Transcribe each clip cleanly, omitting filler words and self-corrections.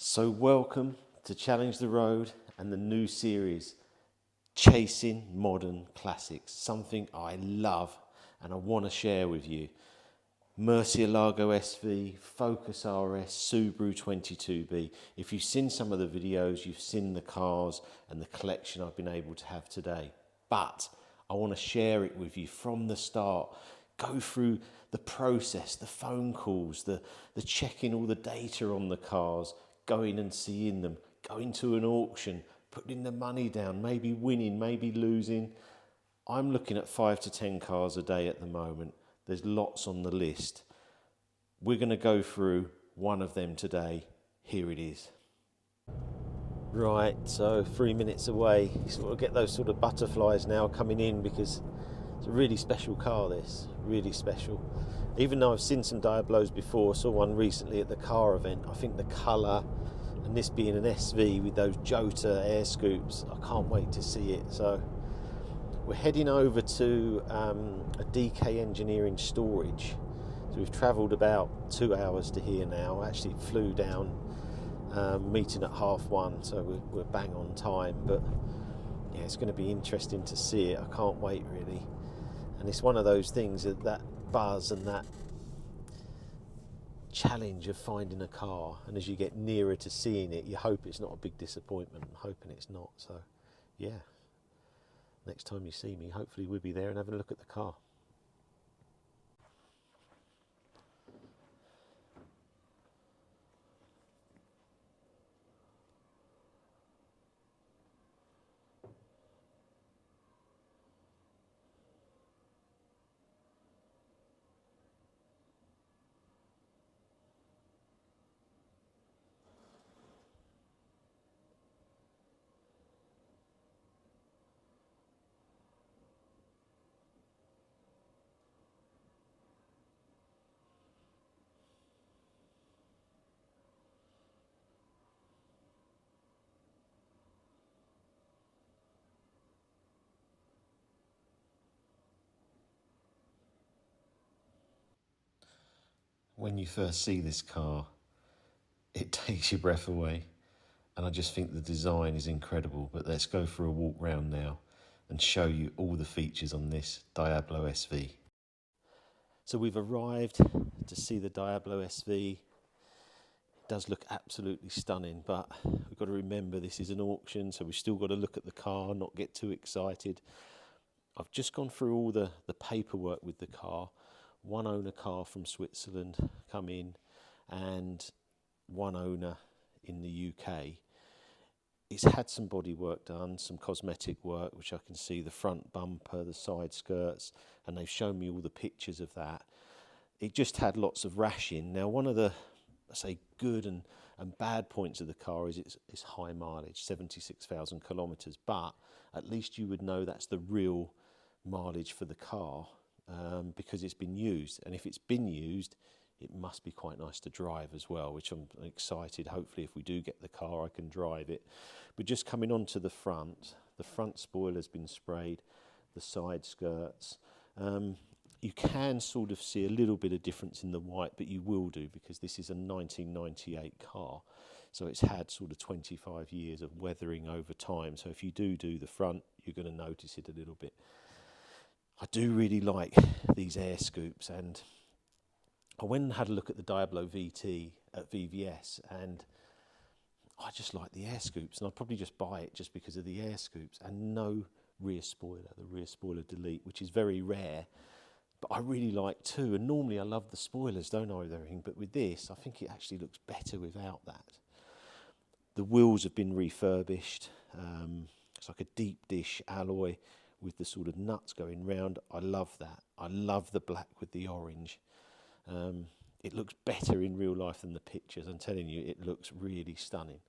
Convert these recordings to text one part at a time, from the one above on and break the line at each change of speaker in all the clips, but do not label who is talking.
So welcome to Challenge the Road and the new series, Chasing Modern Classics, something I love and I want to share with you. Murcielago SV, Focus RS, Subaru 22B. If you've seen some of the videos, you've seen the cars and the collection I've been able to have today. But I want to share it with you from the start. Go through the process, the phone calls, the checking all the data on the cars, going and seeing them, going to an auction, putting the money down, maybe winning, maybe losing. I'm looking at 5 to 10 cars a day at the moment. There's lots on the list. We're going to go through one of them today. Here it is. Right, so 3 minutes away. You sort of get those sort of butterflies now coming in because it's a really special car, this. Really special. Even though I've seen some Diablos before, saw one recently at the car event, I think the colour, and this being an SV with those Jota air scoops, I can't wait to see it. So we're heading over to a DK Engineering storage. So we've travelled about 2 hours to here now. I actually flew down, meeting at 1:30, so we're bang on time. But yeah, it's going to be interesting to see it. I can't wait, really. And it's one of those things that buzz and that challenge of finding a car, and as you get nearer to seeing it, you hope it's not a big disappointment. I'm hoping it's not. So yeah, next time you see me, hopefully we'll be there and having a look at the car. When you first see this car, it takes your breath away, and I just think the design is incredible. But let's go for a walk round now and show you all the features on this Diablo SV. So we've arrived to see the Diablo SV. It does look absolutely stunning, but we've got to remember this is an auction, so we've still got to look at the car, not get too excited. I've just gone through all the paperwork with the car. One owner car from Switzerland come in, and one owner in the UK. It's had some body work done, some cosmetic work, which I can see, the front bumper, the side skirts, and they've shown me all the pictures of that. It just had lots of rashing. Now, one of the, I say, good and bad points of the car is it's high mileage, 76,000 kilometres, but at least you would know that's the real mileage for the car. Because it's been used, and if it's been used, it must be quite nice to drive as well, which I'm excited. Hopefully if we do get the car, I can drive it. But just coming on to the front spoiler's been sprayed, the side skirts. You can sort of see a little bit of difference in the white, but you will do because this is a 1998 car, so it's had sort of 25 years of weathering over time. So if you do the front, you're going to notice it a little bit. I do really like these air scoops, and I went and had a look at the Diablo VT at VVS, and I just like the air scoops, and I'd probably just buy it just because of the air scoops, and no rear spoiler, the rear spoiler delete, which is very rare, but I really like too. And normally I love the spoilers, don't I, with everything, but with this, I think it actually looks better without that. The wheels have been refurbished. It's like a deep dish alloy with the sort of nuts going round. I love that. I love the black with the orange. It looks better in real life than the pictures. I'm telling you, it looks really stunning.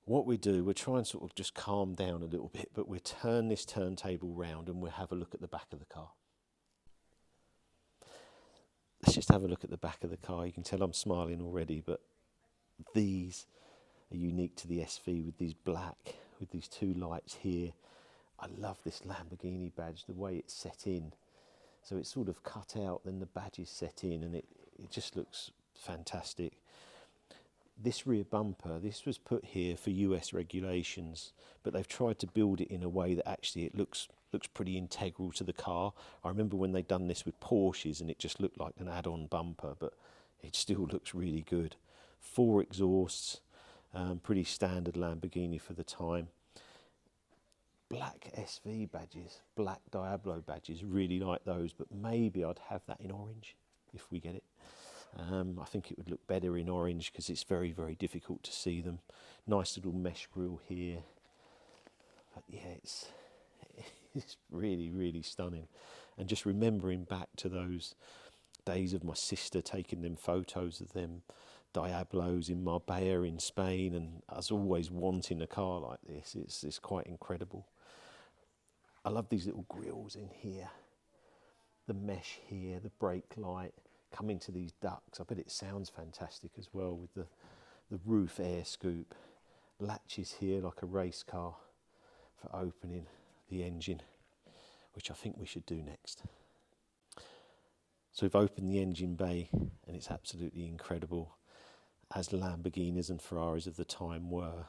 What we do, we'll try and sort of just calm down a little bit, but we'll turn this turntable round and we'll have a look at the back of the car. Let's just have a look at the back of the car. You can tell I'm smiling already, but these are unique to the SV with these black, with these two lights here. I love this Lamborghini badge, the way it's set in. So it's sort of cut out, then the badge is set in, and it just looks fantastic. This rear bumper, this was put here for US regulations, but they've tried to build it in a way that actually it looks pretty integral to the car. I remember when they'd done this with Porsches and it just looked like an add-on bumper, but it still looks really good. 4 exhausts, pretty standard Lamborghini for the time. Black SV badges, black Diablo badges, really like those, but maybe I'd have that in orange if we get it. I think it would look better in orange because it's very, very difficult to see them. Nice little mesh grille here. But yeah, it's really, really stunning. And just remembering back to those days of my sister taking them photos of them Diablos in Marbella in Spain, and us always wanting a car like this. It's quite incredible. I love these little grills in here. The mesh here, the brake light, coming to these ducts. I bet it sounds fantastic as well with the roof air scoop. Latches here like a race car for opening the engine, which I think we should do next. So we've opened the engine bay and it's absolutely incredible, as Lamborghinis and Ferraris of the time were.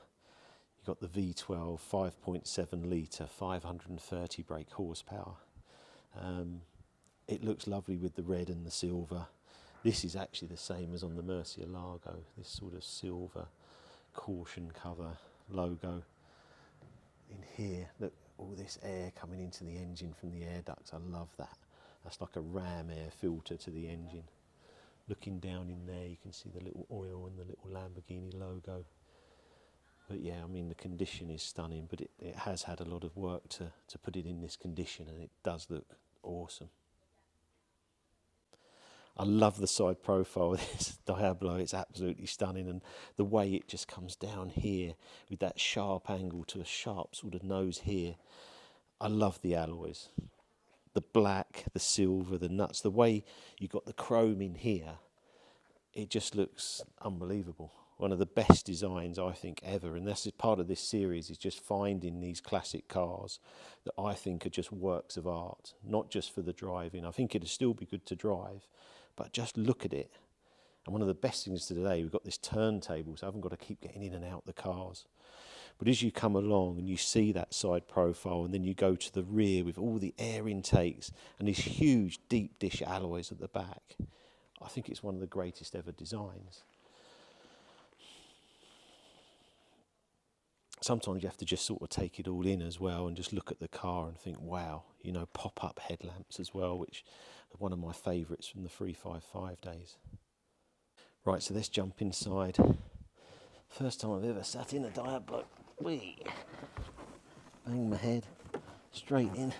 You've got the V12, 5.7 litre, 530 brake horsepower. It looks lovely with the red and the silver. This is actually the same as on the Murcielago, this sort of silver caution cover logo. In here, look, all this air coming into the engine from the air ducts. I love that. That's like a ram air filter to the engine. Looking down in there, you can see the little oil and the little Lamborghini logo. But yeah, I mean, the condition is stunning, but it has had a lot of work to put it in this condition, and it does look awesome. I love the side profile of this Diablo. It's absolutely stunning, and the way it just comes down here with that sharp angle to a sharp sort of nose here. I love the alloys. The black, the silver, the nuts, the way you got the chrome in here, it just looks unbelievable. One of the best designs I think ever, and this is part of this series, is just finding these classic cars that I think are just works of art, not just for the driving. I think it'd still be good to drive, but just look at it. And one of the best things today, we've got this turntable, so I haven't got to keep getting in and out the cars. But as you come along and you see that side profile, and then you go to the rear with all the air intakes and these huge deep dish alloys at the back, I think it's one of the greatest ever designs. Sometimes you have to just sort of take it all in as well and just look at the car and think, wow, you know, pop-up headlamps as well, which are one of my favourites from the 355 days. Right, so let's jump inside. First time I've ever sat in a Diablo. Whee! Bang my head straight in.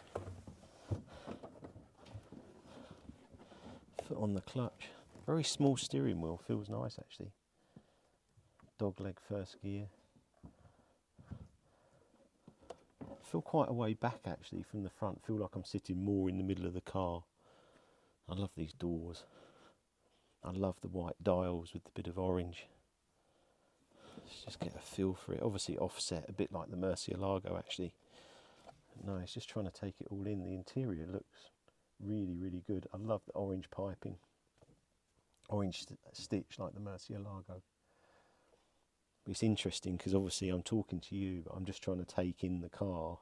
Foot on the clutch. Very small steering wheel, feels nice actually. Dog leg first gear. Feel quite a way back actually from the front. Feel like I'm sitting more in the middle of the car. I love these doors. I love the white dials with the bit of orange. Let's just get a feel for it. Obviously offset, a bit like the Murcielago actually. No, it's just trying to take it all in. The interior looks really, really good. I love the orange piping. Orange stitch like the Murcielago. It's interesting because obviously I'm talking to you, but I'm just trying to take in the car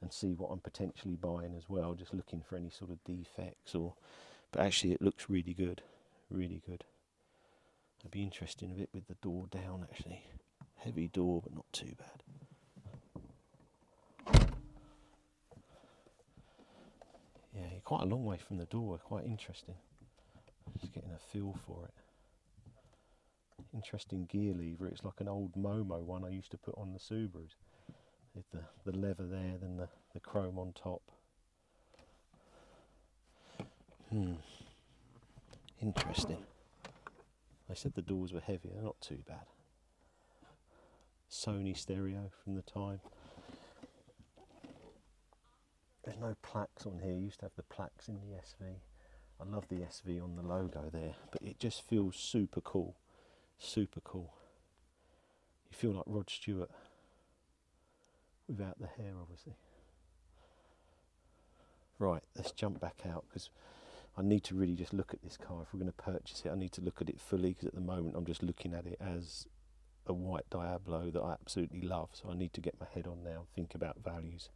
and see what I'm potentially buying as well, just looking for any sort of defects but actually it looks really good, really good. It'd be interesting a bit with the door down actually. Heavy door, but not too bad. Yeah, you're quite a long way from the door, quite interesting. Just getting a feel for it. Interesting gear lever. It's like an old Momo one I used to put on the Subarus. With the lever there, then the chrome on top. Interesting. They said the doors were heavy, they're not too bad. Sony stereo from the time. There's no plaques on here. You used to have the plaques in the SV. I love the SV on the logo there, but it just feels super cool. Super cool. You feel like Rod Stewart without the hair, obviously. Right, let's jump back out because I need to really just look at this car. If we're going to purchase it, I need to look at it fully, because at the moment I'm just looking at it as a white Diablo that I absolutely love. So I need to get my head on now, think about values.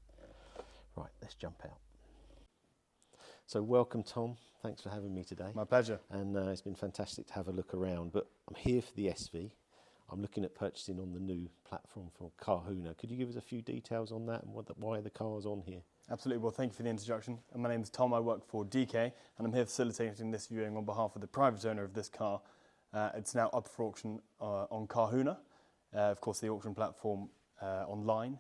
Right, let's jump out. So welcome, Tom. Thanks for having me today.
My pleasure.
And it's been fantastic to have a look around. But I'm here for the SV. I'm looking at purchasing on the new platform for Carhuna. Could you give us a few details on that and why the car's on here?
Absolutely. Well, thank you for the introduction. My name is Tom. I work for DK, and I'm here facilitating this viewing on behalf of the private owner of this car. It's now up for auction on Carhuna, of course, the auction platform online.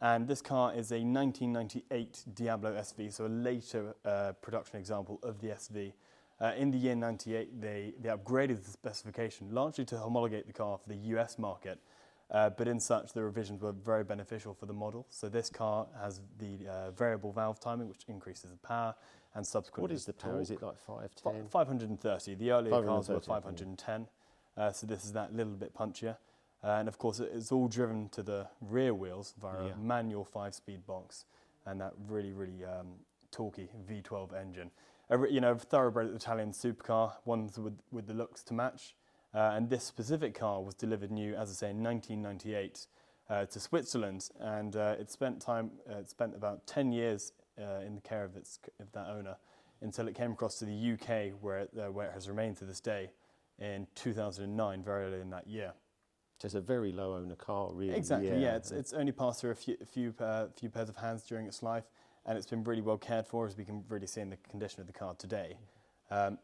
And this car is a 1998 Diablo SV, so a later production example of the SV. In the year 98, they upgraded the specification, largely to homologate the car for the US market. But in such, the revisions were very beneficial for the model. So this car has the variable valve timing, which increases the power, and subsequently.
What is the power?
Torque.
Is it like 510?
530. The earlier cars were
530,
510. So this is that little bit punchier. And of course, it's all driven to the rear wheels via a manual 5-speed box and that really, really torquey V12 engine. Thoroughbred Italian supercar, ones with the looks to match. And this specific car was delivered new, as I say, in 1998 to Switzerland, and it spent about 10 years in the care of that owner until it came across to the UK, where it has remained to this day in 2009, very early in that year.
So it's a very low owner car, really.
Exactly, yeah. It's only passed through a few pairs of hands during its life, and it's been really well cared for, as we can really see in the condition of the car today.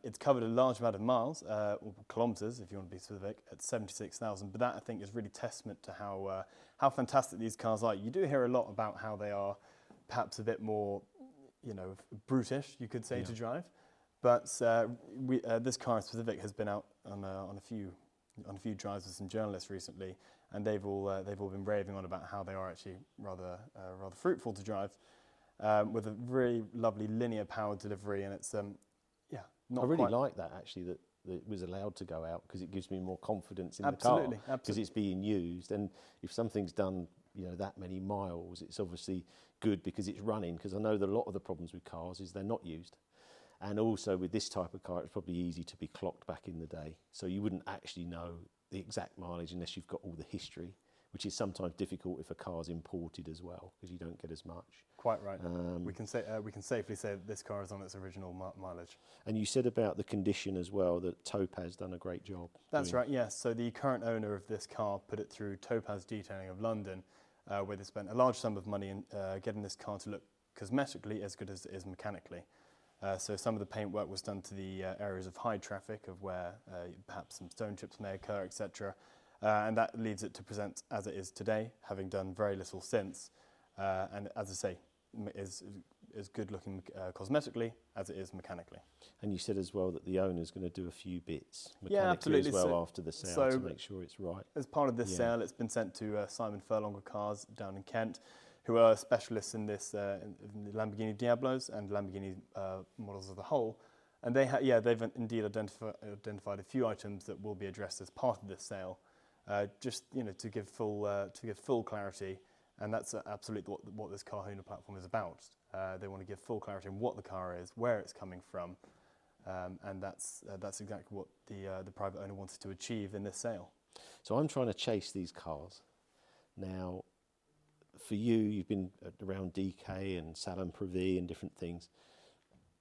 It's covered a large amount of miles, or kilometres if you want to be specific, at 76,000, but that I think is really testament to how fantastic these cars are. You do hear a lot about how they are perhaps a bit more, brutish, you could say, to drive, but this car in specific has been out on a few drives with some journalists recently, and they've all been raving on about how they are actually rather fruitful to drive, with a really lovely linear power delivery, and it's
I really like that, actually, that it was allowed to go out, because it gives me more confidence in the car, because it's being used. And if something's done that many miles, it's obviously good because it's running, because I know that a lot of the problems with cars is they're not used. And also with this type of car, it's probably easy to be clocked back in the day, so you wouldn't actually know the exact mileage unless you've got all the history, which is sometimes difficult if a car's imported as well, because you don't get as much.
Quite right. We can safely say that this car is on its original mileage.
And you said about the condition as well, that Topaz done a great job.
That's right, yes. So the current owner of this car put it through Topaz Detailing of London, where they spent a large sum of money in getting this car to look cosmetically as good as it is mechanically. So some of the paint work was done to the areas of high traffic, of where perhaps some stone chips may occur, etc. And that leaves it to present as it is today, having done very little since. And as I say, is good looking cosmetically as it is mechanically. And
you said as well that the owner's going to do a few bits mechanically as well after the sale, to make sure it's right. As part of this sale, it's been sent to Simon Furlonger Cars down in Kent, who are specialists in this in the Lamborghini Diablos and Lamborghini models as a whole. And they've indeed identified a few items that will be addressed as part of this sale, just to give full clarity. And that's absolutely what this Carhuna platform is about. They want to give full clarity on what the car is, where it's coming from, and that's exactly what the private owner wanted to achieve in this sale. So I'm trying to chase these cars. Now, for you, you've been around DK and Salon Privé and different things.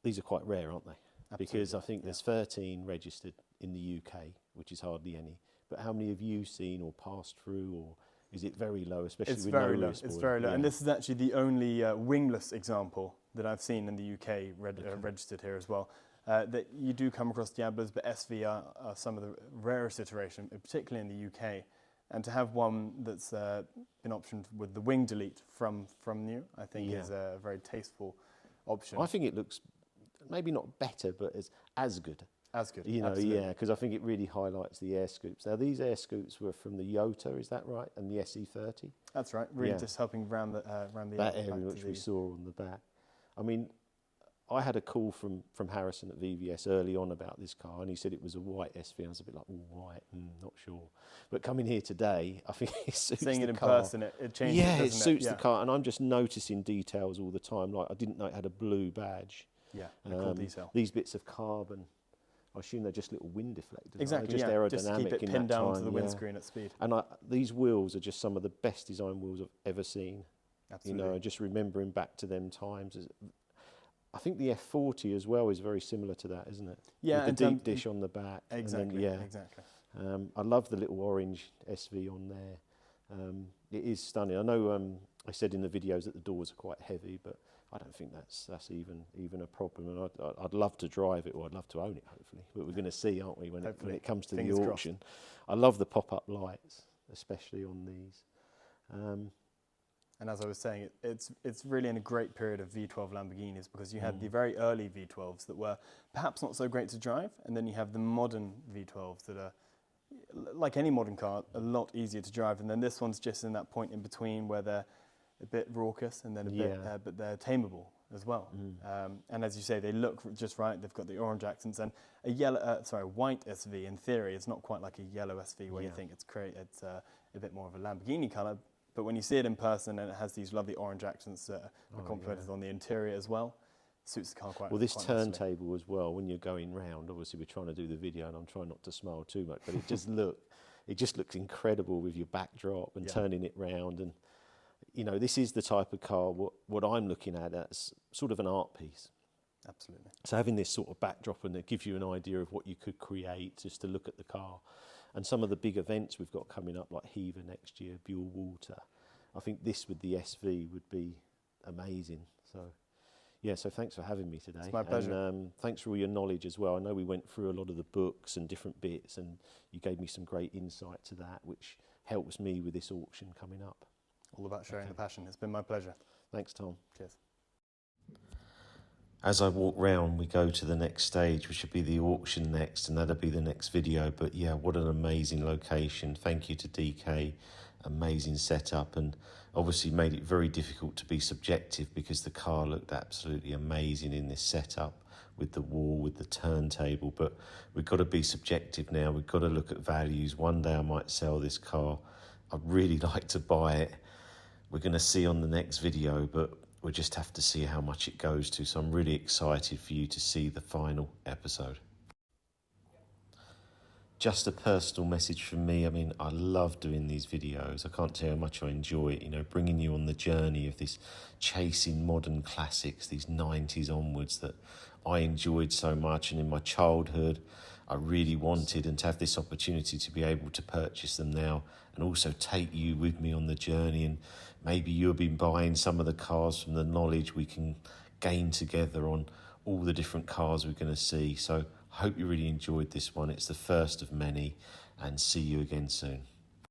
These are quite rare, aren't they? Absolutely. Because I think there's 13 registered in the UK, which is hardly any. But how many have you seen or passed through, or is it very low, especially with no rear spoiler? It's very low, and this is actually the only wingless example that I've seen in the UK registered here as well. That you do come across Diablos, but SV are some of the rarest iteration, particularly in the UK. And to have one that's been optioned with the wing delete from new, I think is a very tasteful option. I think it looks maybe not better, but as good. As good, absolutely. Because I think it really highlights the air scoops. Now, these air scoops were from the Yota, is that right? And the SE30? That's right, really just helping round the that area which we saw on the back. I mean, I had a call from Harrison at VVS early on about this car, and he said it was a white SV, and I was a bit like, white, not sure. But coming here today, I think it suits the car. Seeing it in person, it changes, doesn't it? Yeah, it suits the car, and I'm just noticing details all the time. Like, I didn't know it had a blue badge.
Yeah, the cool detail.
These bits of carbon, I assume they're just little wind deflectors.
Exactly,
just
yeah.
aerodynamic
Just to keep it
in
pinned
that
down
time,
to the windscreen at speed.
And these wheels are just some of the best design wheels I've ever seen.
Absolutely.
You know, just remembering back to them times. I think the F40 as well is very similar to that, isn't it?
Yeah,
with the deep dish on the back.
Exactly.
And then,
Exactly.
I love the little orange SV on there. It is stunning. I know I said in the videos that the doors are quite heavy, but I don't think that's even a problem. And I'd love to drive it, or I'd love to own it, hopefully. But we're going to see, aren't we, when it comes to
Fingers
the
crossed.
auction. I love the pop-up lights, especially on these.
And as I was saying, it's really in a great period of V12 Lamborghinis, because you had the very early V12s that were perhaps not so great to drive, and then you have the modern V12s that are, like any modern car, a lot easier to drive. And then this one's just in that point in between where they're a bit raucous and then a bit, but they're tameable as well. And as you say, they look just right. They've got the orange accents, and a white SV in theory is not quite like a yellow SV where you think it's a bit more of a Lamborghini colour. But when you see it in person, and it has these lovely orange accents that are complemented on the interior as well, suits the car quite well.
Well, this
quite
turntable
nicely.
as well, when you're going round, obviously we're trying to do the video and I'm trying not to smile too much, but it just looks incredible with your backdrop and turning it round. And, you know, this is the type of car, what I'm looking at as sort of an art piece.
Absolutely.
So having this sort of backdrop, and it gives you an idea of what you could create just to look at the car. And some of the big events we've got coming up, like Heaver next year, Buell Water, I think this with the SV would be amazing. So, yeah, so thanks for having me today.
It's my pleasure.
And thanks for all your knowledge as well. I know we went through a lot of the books and different bits, and you gave me some great insight to that, which helps me with this auction coming up.
All about sharing the passion. It's been my pleasure.
Thanks, Tom.
Cheers.
As I walk round, we go to the next stage, which will be the auction next, and that'll be the next video. But yeah, what an amazing location. Thank you to DK. Amazing setup, and obviously made it very difficult to be subjective, because the car looked absolutely amazing in this setup with the wall, with the turntable. But we've got to be subjective now. We've got to look at values. One day I might sell this car. I'd really like to buy it. We're going to see on the next video, but we'll just have to see how much it goes to. So I'm really excited for you to see the final episode. Just a personal message from me. I mean, I love doing these videos. I can't tell you how much I enjoy it, you know, bringing you on the journey of this chasing modern classics, these 90s onwards that I enjoyed so much. And in my childhood, I really wanted, and to have this opportunity to be able to purchase them now, and also take you with me on the journey. And maybe you'll be buying some of the cars from the knowledge we can gain together on all the different cars we're going to see. So I hope you really enjoyed this one. It's the first of many, and see you again soon.